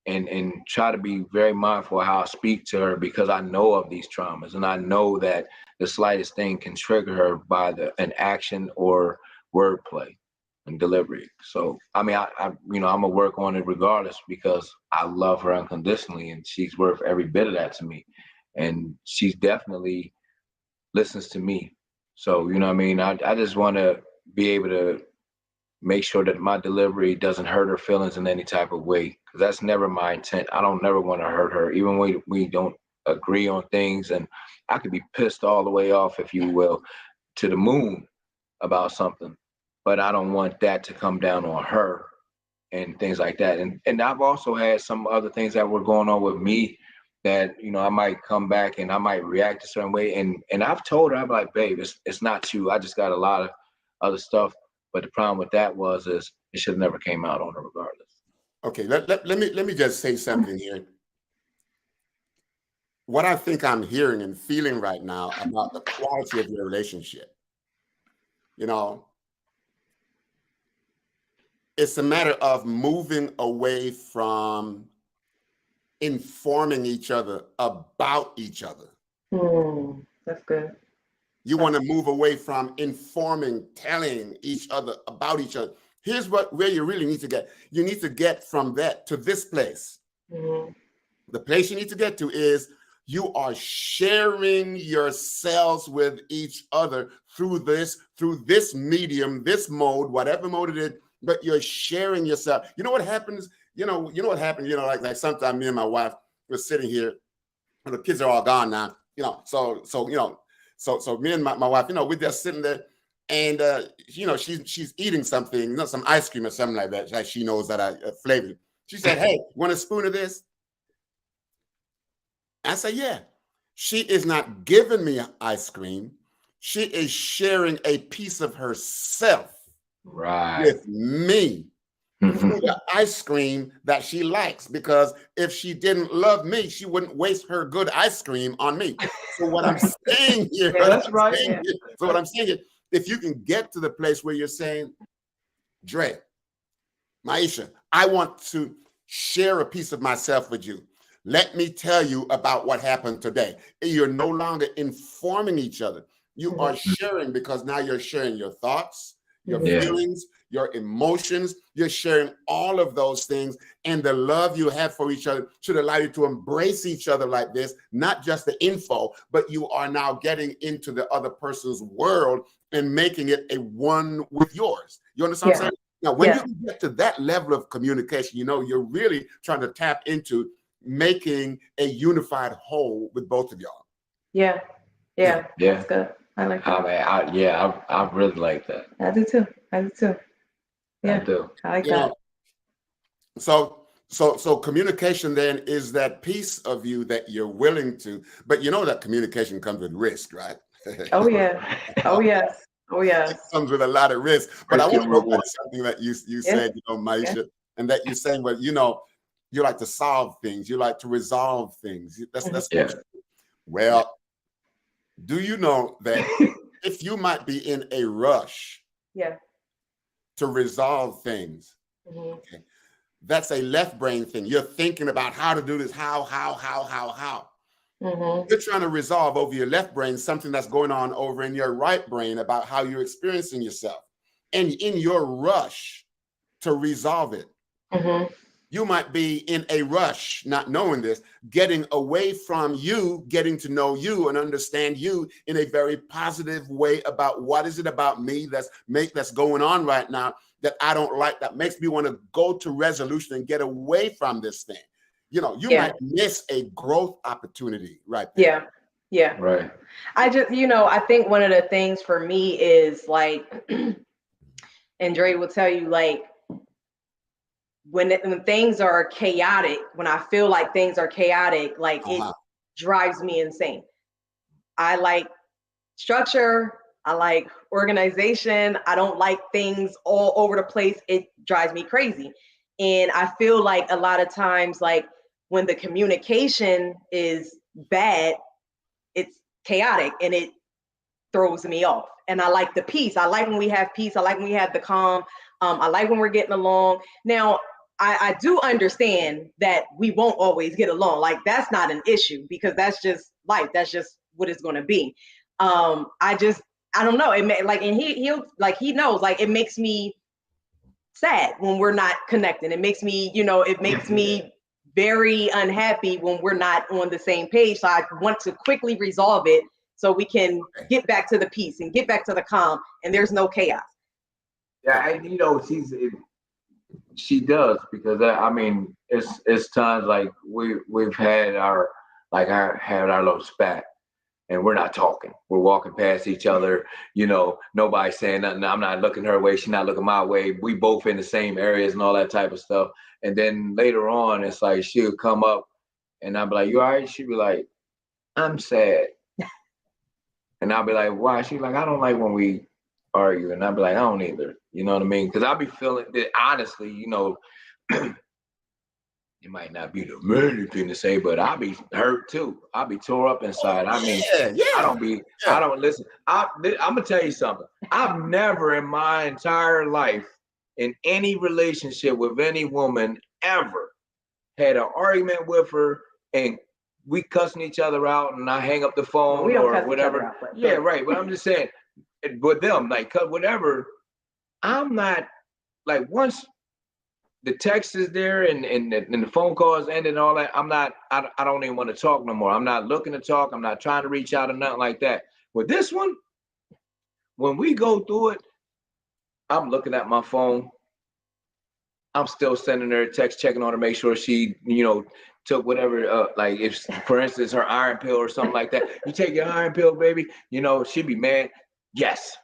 and try to be very mindful of how I speak to her, because I know of these traumas and I know that the slightest thing can trigger her by an action or wordplay and delivery. So I mean, I I'm gonna work on it regardless, because I love her unconditionally and she's worth every bit of that to me. And she's definitely listens to me. So, you know what I mean? I just want to be able to make sure that my delivery doesn't hurt her feelings in any type of way, because that's never my intent. I don't never want to hurt her, even when we don't agree on things. And I could be pissed all the way off, if you will, to the moon about something, but I don't want that to come down on her and things like that. And I've also had some other things that were going on with me that, you know, I might come back and I might react a certain way. And I've told her, I'm like, babe, it's not you. I just got a lot of other stuff. But the problem with that is it should have never came out on her regardless. Okay, let me just say something here. What I think I'm hearing and feeling right now about the quality of your relationship, you know, it's a matter of moving away from informing each other about each other. That's good. You want to move away from informing, telling each other about each other. Here's where you really need to get. You need to get from that to this place. Mm-hmm. The place you need to get to is you are sharing yourselves with each other through this medium, this mode, whatever mode it is, but you're sharing yourself. You know what happens? You know what happens, like sometimes me and my wife were sitting here, and the kids are all gone now, so me and my wife, we're just sitting there, and she's eating something, some ice cream or something like that. Like she knows that I flavored. She said, "Hey, want a spoon of this?" I said, "Yeah." She is not giving me ice cream. She is sharing a piece of herself with me through the ice cream that she likes, because if she didn't love me, she wouldn't waste her good ice cream on me. So what I'm saying here, that's right. So what I'm saying is, if you can get to the place where you're saying, Dre, Maisha, I want to share a piece of myself with you. Let me tell you about what happened today. You're no longer informing each other. You are sharing, because now you're sharing your thoughts, your feelings, your emotions. You're sharing all of those things, and the love you have for each other should allow you to embrace each other like this, not just the info, but you are now getting into the other person's world and making it a one with yours. You understand what I'm saying? Now, when you get to that level of communication, you're really trying to tap into making a unified whole with both of y'all. Yeah. That's good. I like that. I really like that. I do too. Yeah, I do. I like that. So communication then is that piece of you that you're willing to, but that communication comes with risk, right? Oh yeah. Oh yes. It comes with a lot of risk. But I want to go back to something that you said, Maisha, and that you're saying, well, you like to solve things, you like to resolve things. That's well, do you know that if you might be in a rush to resolve things, okay, that's a left brain thing. You're thinking about how to do this, how. You're trying to resolve over your left brain something that's going on over in your right brain about how you're experiencing yourself. And in your rush to resolve it, you might be in a rush, not knowing this, getting away from you, getting to know you and understand you in a very positive way about what is it about me that's going on right now that I don't like, that makes me want to go to resolution and get away from this thing. You know, you might miss a growth opportunity right there. Yeah. Yeah. Right. I just, I think one of the things for me is like, and Dre will tell you, like, when things are chaotic, when I feel like things are chaotic, like it drives me insane. I like structure. I like organization. I don't like things all over the place. It drives me crazy. And I feel like a lot of times, like when the communication is bad, it's chaotic and it throws me off. And I like the peace. I like when we have peace. I like when we have the calm. I like when we're getting along. Now, I do understand that we won't always get along. Like that's not an issue because that's just life. That's just what it's going to be. I don't know. It may, like, and he knows, like, it makes me sad when we're not connecting. It makes me, it makes me very unhappy when we're not on the same page. So I want to quickly resolve it so we can get back to the peace and get back to the calm and there's no chaos. Yeah, and she does, because I mean it's times like we've had our little spat and we're not talking. We're walking past each other, nobody's saying nothing. I'm not looking her way, she's not looking my way. We both in the same areas and all that type of stuff. And then later on, it's like she'll come up and I'll be like, "You all right?" She'll be like, "I'm sad." And I'll be like, "Why?" She's like, "I don't like when we argue." And I'll be like, "I don't either." You know what I mean? Because I'll be feeling that, honestly, it might not be the main thing to say, but I'll be hurt too. I'll be tore up inside. I mean, I don't listen. I'm gonna tell you something. I've never in my entire life, in any relationship with any woman ever, had an argument with her and we cussing each other out and I hang up the phone or whatever. Yeah, right. But I'm just saying, with them, like, whatever, I'm not, like, once the text is there and the phone calls ended and all that, I don't even want to talk no more. I'm not looking to talk. I'm not trying to reach out or nothing like that. With this one, when we go through it, I'm looking at my phone. I'm still sending her a text, checking on her, make sure she, took whatever, like if, for instance, her iron pill or something like that. You take your iron pill, baby, she'd be mad. Yes.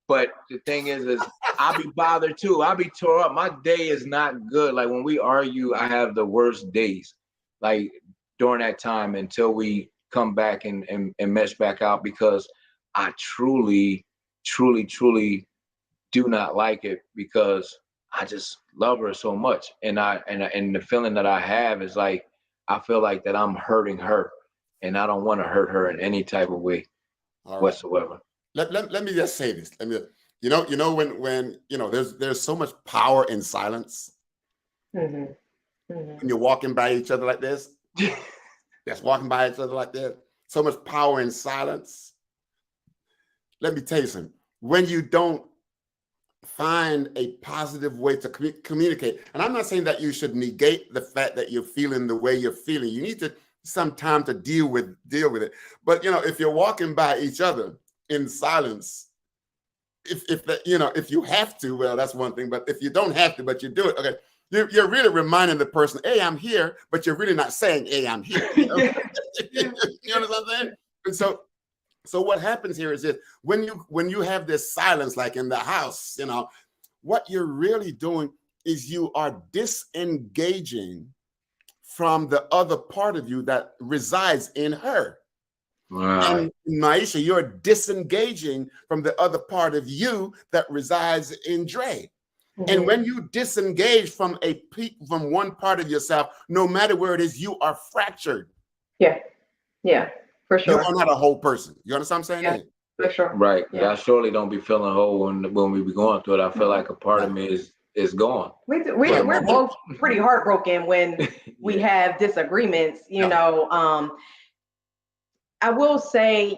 But the thing is I'll be bothered too. I'll be tore up. My day is not good. Like when we argue, I have the worst days, like during that time until we come back and mesh back out, because I truly, truly, truly do not like it, because I just love her so much. And the feeling that I have is like, I feel like that I'm hurting her and I don't want to hurt her in any type of way whatsoever. Let me just say this. When there's so much power in silence. Mm-hmm. Mm-hmm. When you're walking by each other like this, that's walking by each other like this. So much power in silence. Let me tell you something. When you don't find a positive way to communicate, and I'm not saying that you should negate the fact that you're feeling the way you're feeling. You need to some time to deal with it. But if you're walking by each other in silence, if you have to, well, that's one thing. But if you don't have to, but you do it, okay, you're really reminding the person, "Hey, I'm here," but you're really not saying, "Hey, I'm here." You know what I'm saying? And so what happens here is that when you have this silence, like in the house, what you're really doing is you are disengaging from the other part of you that resides in her. Right. And Maisha, you're disengaging from the other part of you that resides in Dre. Mm-hmm. And when you disengage from one part of yourself, no matter where it is, you are fractured. Yeah, for sure. You are not a whole person. You understand what I'm saying? Yeah, for sure. Right. Yeah. I surely don't be feeling whole when we be going through it. I feel like a part of me is gone. We're both pretty heartbroken when we have disagreements, I will say,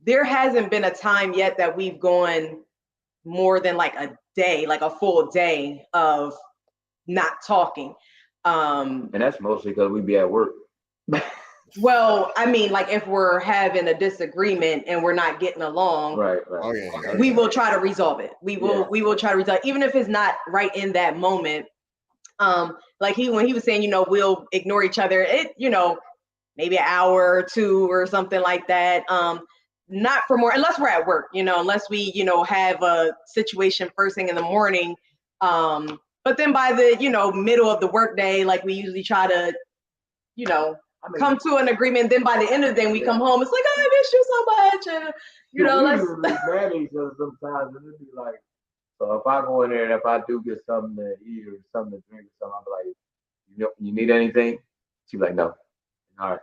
there hasn't been a time yet that we've gone more than like a day, like a full day of not talking. And that's mostly because we be at work. Well, I mean, like if we're having a disagreement and we're not getting along, Right. Okay. we will try to resolve it. We will try to resolve, even if it's not right in that moment. Like when he was saying, we'll ignore each other. Maybe an hour or two or something like that. Not for more, unless we're at work. Unless we, have a situation first thing in the morning. But then by the, middle of the workday, like we usually try to, come to an agreement. Then by the end of the day, we come home. It's like, oh, I miss you so much, and we let's. mad at each other sometimes, and it'd be like, so if I go in there and if I do get something to eat or something to drink or something, I'll be like, you need anything? She'll be like, no. All right.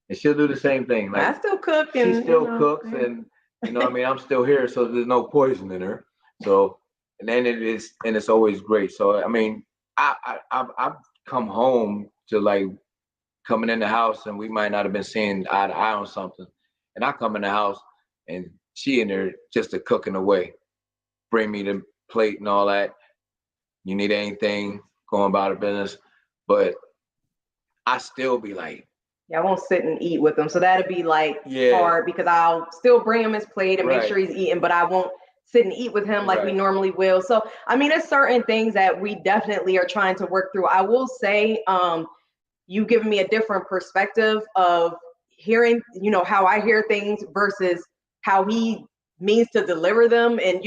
And she'll do the same thing. Like I still cook, she and still cooks, and I'm still here, so there's no poison in her. So, and then it's always great. So I mean, I've come home to like coming in the house, and we might not have been seeing eye to eye on something, and I come in the house, and she in there just to cooking away, bring me the plate and all that. You need anything? Going about her business, but I still be like. Yeah, I won't sit and eat with him. So that'd be like hard because I'll still bring him his plate and make sure he's eating, but I won't sit and eat with him like we normally will. So, I mean, it's certain things that we definitely are trying to work through. I will say, you giving me a different perspective of hearing, how I hear things versus how he means to deliver them. And,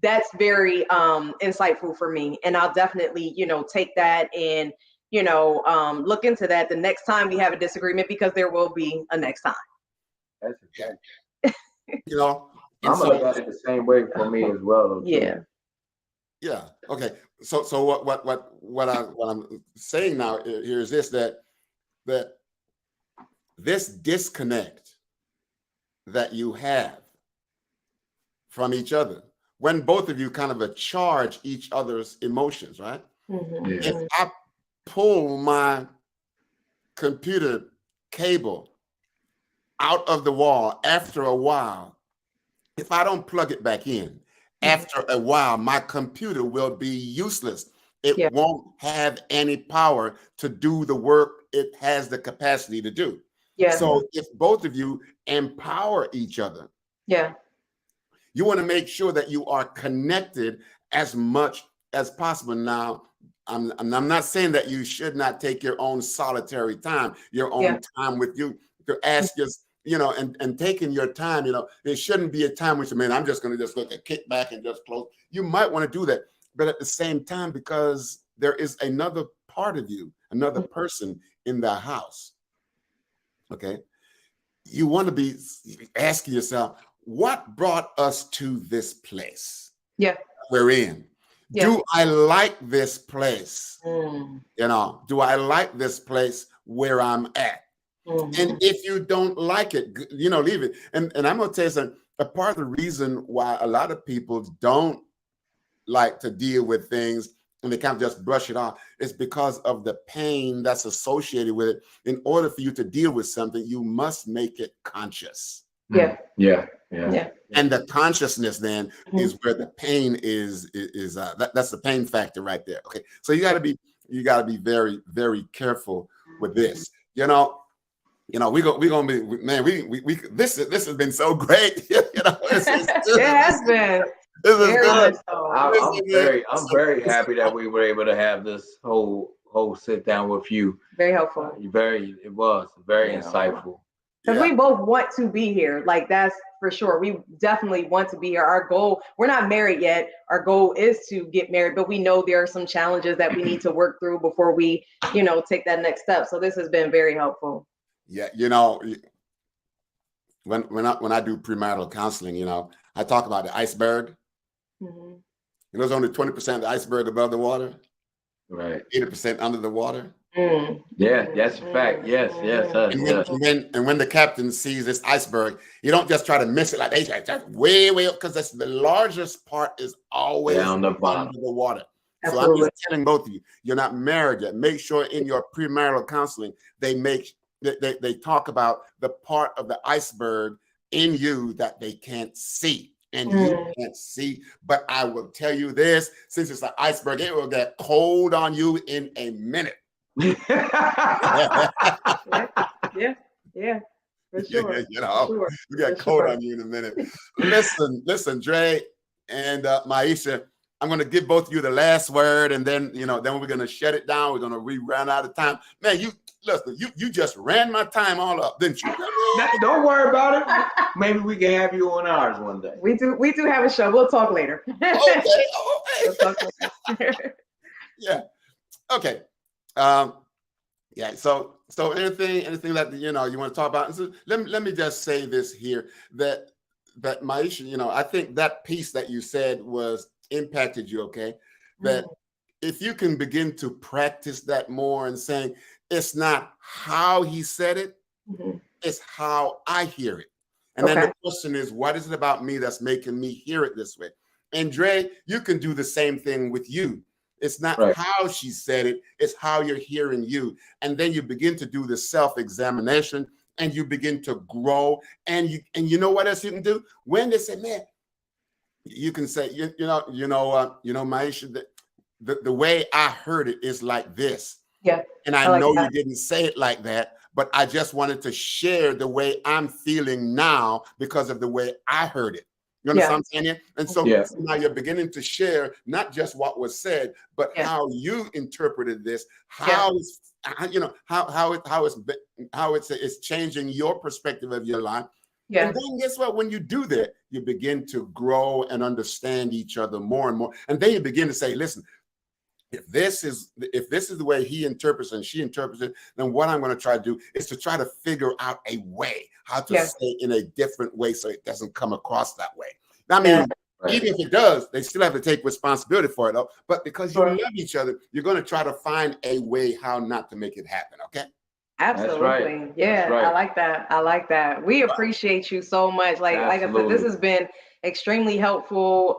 that's very insightful for me. And I'll definitely, take that and look into that the next time we have a disagreement, because there will be a next time. That's okay. I'm gonna look at it the same way for me as well. Though, yeah. Okay. So what I'm saying now here is this, that this disconnect that you have from each other, when both of you kind of charge each other's emotions, right? Mm-hmm. Yeah. If I pull my computer cable out of the wall after a while, if I don't plug it back in, after a while, my computer will be useless. It won't have any power to do the work it has the capacity to do. Yeah. So if both of you empower each other, you want to make sure that you are connected as much as possible. Now, I'm not saying that you should not take your own solitary time, your own time with you, to ask us, and taking your time, there shouldn't be a time which, man, I'm just going to just look at kick back and just close. You might want to do that. But at the same time, because there is another part of you, another person in the house, okay, you want to be asking yourself, what brought us to this place we're in? Do I like this place? Do I like this place where I'm at? And if you don't like it, leave it. And I'm going to tell you something. A part of the reason why a lot of people don't like to deal with things and they kind of just brush it off is because of the pain that's associated with it. In order for you to deal with something, you must make it conscious. Yeah. And the consciousness then is where the pain is that's the pain factor right there. Okay. So you got to be very, very careful with this. We're gonna be, man, we this has been so great. It has been. This is good. I'm very happy that we were able to have this whole sit down with you. Very helpful. It was very insightful. Because we both want to be here. Like, that's for sure. We definitely want to be here. Our goal, we're not married yet. Our goal is to get married, but we know there are some challenges that we need to work through before we, take that next step. So this has been very helpful. Yeah. When I do premarital counseling, I talk about the iceberg. There's only 20% of the iceberg above the water. Right. 80% under the water. Yeah, that's a fact. Yes. And when the captain sees this iceberg, you don't just try to miss it like they just way up, because that's the largest part is always under the water. Absolutely. So I'm just telling both of you, you're not married yet. Make sure in your premarital counseling they talk about the part of the iceberg in you that they can't see. and you can't see. But I will tell you this, since it's an iceberg, it will get cold on you in a minute. Yeah, for sure. You know, For sure. you get For cold sure. on you in a minute. Listen, Dre and Maisha, I'm going to give both of you the last word, and then then we're going to shut it down. We're going to run out of time. Man, you just ran my time all up, didn't you? Don't worry about it. Maybe we can have you on ours one day. We do have a show. We'll talk later. Okay. We'll talk later. Yeah. Okay. Yeah. So anything that you want to talk about? So let me just say this here, that Maisha, I think that piece that you said was impacted you. Okay. That if you can begin to practice that more and saying it's not how he said it, it's how I hear it. And then the question is, what is it about me that's making me hear it this way? And Dre, you can do the same thing with you. It's not how she said it, it's how you're hearing you. And then you begin to do the self-examination, and you begin to grow. And you know what else you can do? When they say, man, you can say, Maisha, the way I heard it is like this. Yeah. And I know you didn't say it like that, but I just wanted to share the way I'm feeling now because of the way I heard it. You understand what I'm saying? And so now you're beginning to share not just what was said, but how you interpreted this, how it's changing your perspective of your life. Yeah. And then guess what? When you do that, you begin to grow and understand each other more and more. And then you begin to say, listen, if this is the way he interprets and she interprets it, then what I'm going to try to do is to try to figure out a way how to say it in a different way so it doesn't come across that way. I mean, even if it does, they still have to take responsibility for it, though. But because you love each other, you're going to try to find a way how not to make it happen. Okay. Absolutely. Right. Yeah, right. I like that. We appreciate you so much. Like I said, this has been extremely helpful.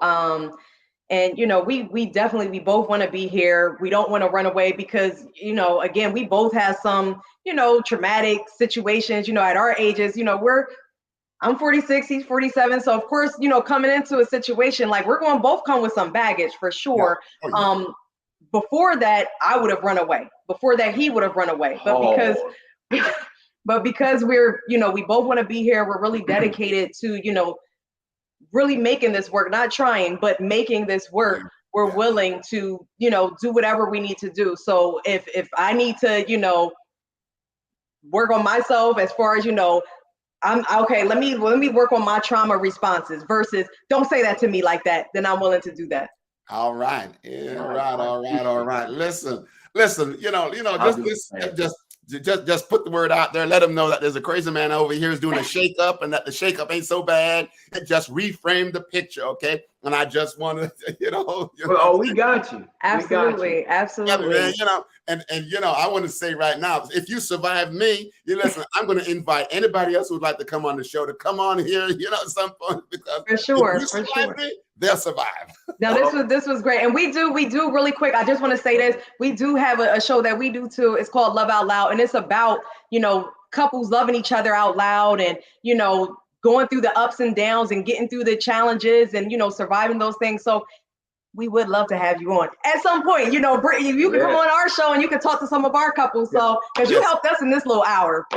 And we definitely, we both want to be here. We don't want to run away because again, we both have some traumatic situations. At our ages, I'm 46, he's 47. So of course, coming into a situation like we're going to both come with some baggage for sure. Yeah. Oh, yeah. Before that, I would have run away. Before that, he would have run away. But because we're, we both want to be here, we're really dedicated to, really making this work, not trying, but making this work. We're willing to, do whatever we need to do. So if I need to, work on myself as far as, I'm okay, let me work on my trauma responses versus don't say that to me like that, then I'm willing to do that. All right. Yeah, all right. Listen, just put the word out there. Let them know that there's a crazy man over here who's doing a shakeup and that the shakeup ain't so bad. It just reframe the picture, okay? And I just want to, Oh, we got you. Absolutely. Absolutely. Yeah, man, and I want to say right now, if you survive me, listen, I'm going to invite anybody else who would like to come on the show to come on here, at some point, because for sure, if you survive me, they'll survive. Now this was great. And we do really quick. I just want to say this. We do have a show that we do too. It's called Love Out Loud. And it's about, couples loving each other out loud and, going through the ups and downs and getting through the challenges and, surviving those things. So we would love to have you on at some point. You can come on our show and you can talk to some of our couples. So because you helped us in this little hour.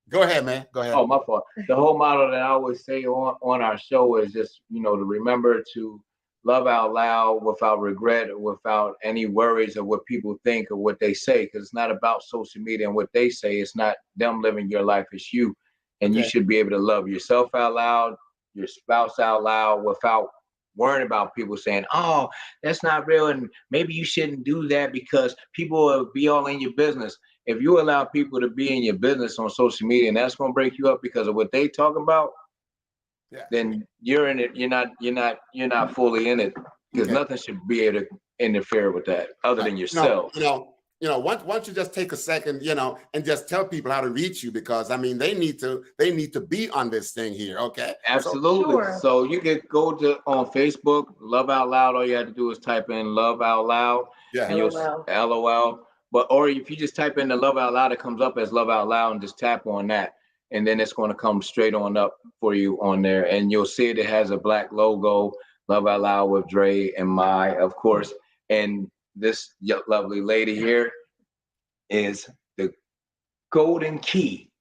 Go ahead, man. Go ahead. Oh, my fault. The whole motto that I always say on our show is just, to remember to love out loud without regret or without any worries of what people think or what they say. Because it's not about social media and what they say. It's not them living your life. It's you. And you should be able to love yourself out loud, your spouse out loud without worrying about people saying, oh, that's not real. And maybe you shouldn't do that because people will be all in your business. If you allow people to be in your business on social media and that's going to break you up because of what they talk about, then you're in it. You're not fully in it because nothing should be able to interfere with that other than yourself. Why don't you just take a second, and just tell people how to reach you, because I mean they need to be on this thing here. Okay. Absolutely. So you can go on Facebook, Love Out Loud. All you have to do is type in Love Out Loud. Yeah. And you'll LOL. Or if you just type in the Love Out Loud, it comes up as Love Out Loud and just tap on that. and then it's going to come straight on up for you on there, and you'll see it has a black logo, Love Out Loud with Dre and Mai, of course. And this lovely lady here is the golden key.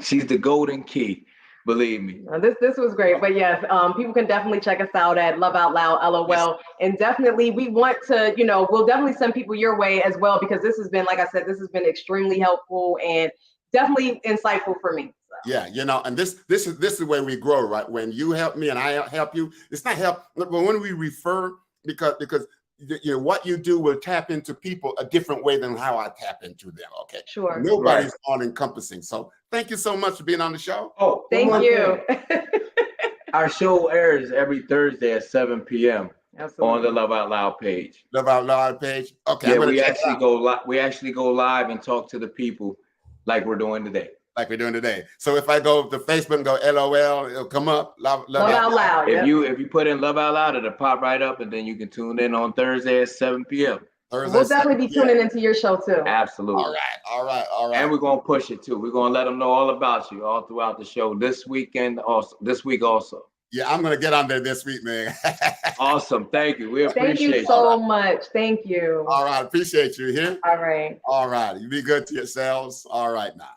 She's the golden key. Believe me. This was great, but yes, people can definitely check us out at Love Out Loud LOL, yes. And definitely we want to, we'll definitely send people your way as well, because this has been, like I said, this has been extremely helpful and definitely insightful for me. So. Yeah, and this is the way we grow, right? When you help me and I help you, it's not help, but when we refer, because what you do will tap into people a different way than how I tap into them. Okay. Sure. Nobody's all encompassing. So thank you so much for being on the show. Oh, thank you. Our show airs every Thursday at 7 p.m. Absolutely. On the Love Out Loud page. Love Out Loud page. Okay. Yeah, we actually go live and talk to the people like we're doing today. So if I go to Facebook and go LOL, it'll come up. Love Out Loud. If you put in Love Out Loud, it'll pop right up, and then you can tune in on Thursday at 7 p.m. We'll definitely be tuning into your show too. Absolutely. All right. And we're gonna push it too. We're gonna let them know all about you all throughout the show this week also. Yeah, I'm gonna get on there this week, man. Awesome. Thank you. We appreciate you. Thank you so much. Thank you. All right. Appreciate you here. All right. You be good to yourselves. All right now.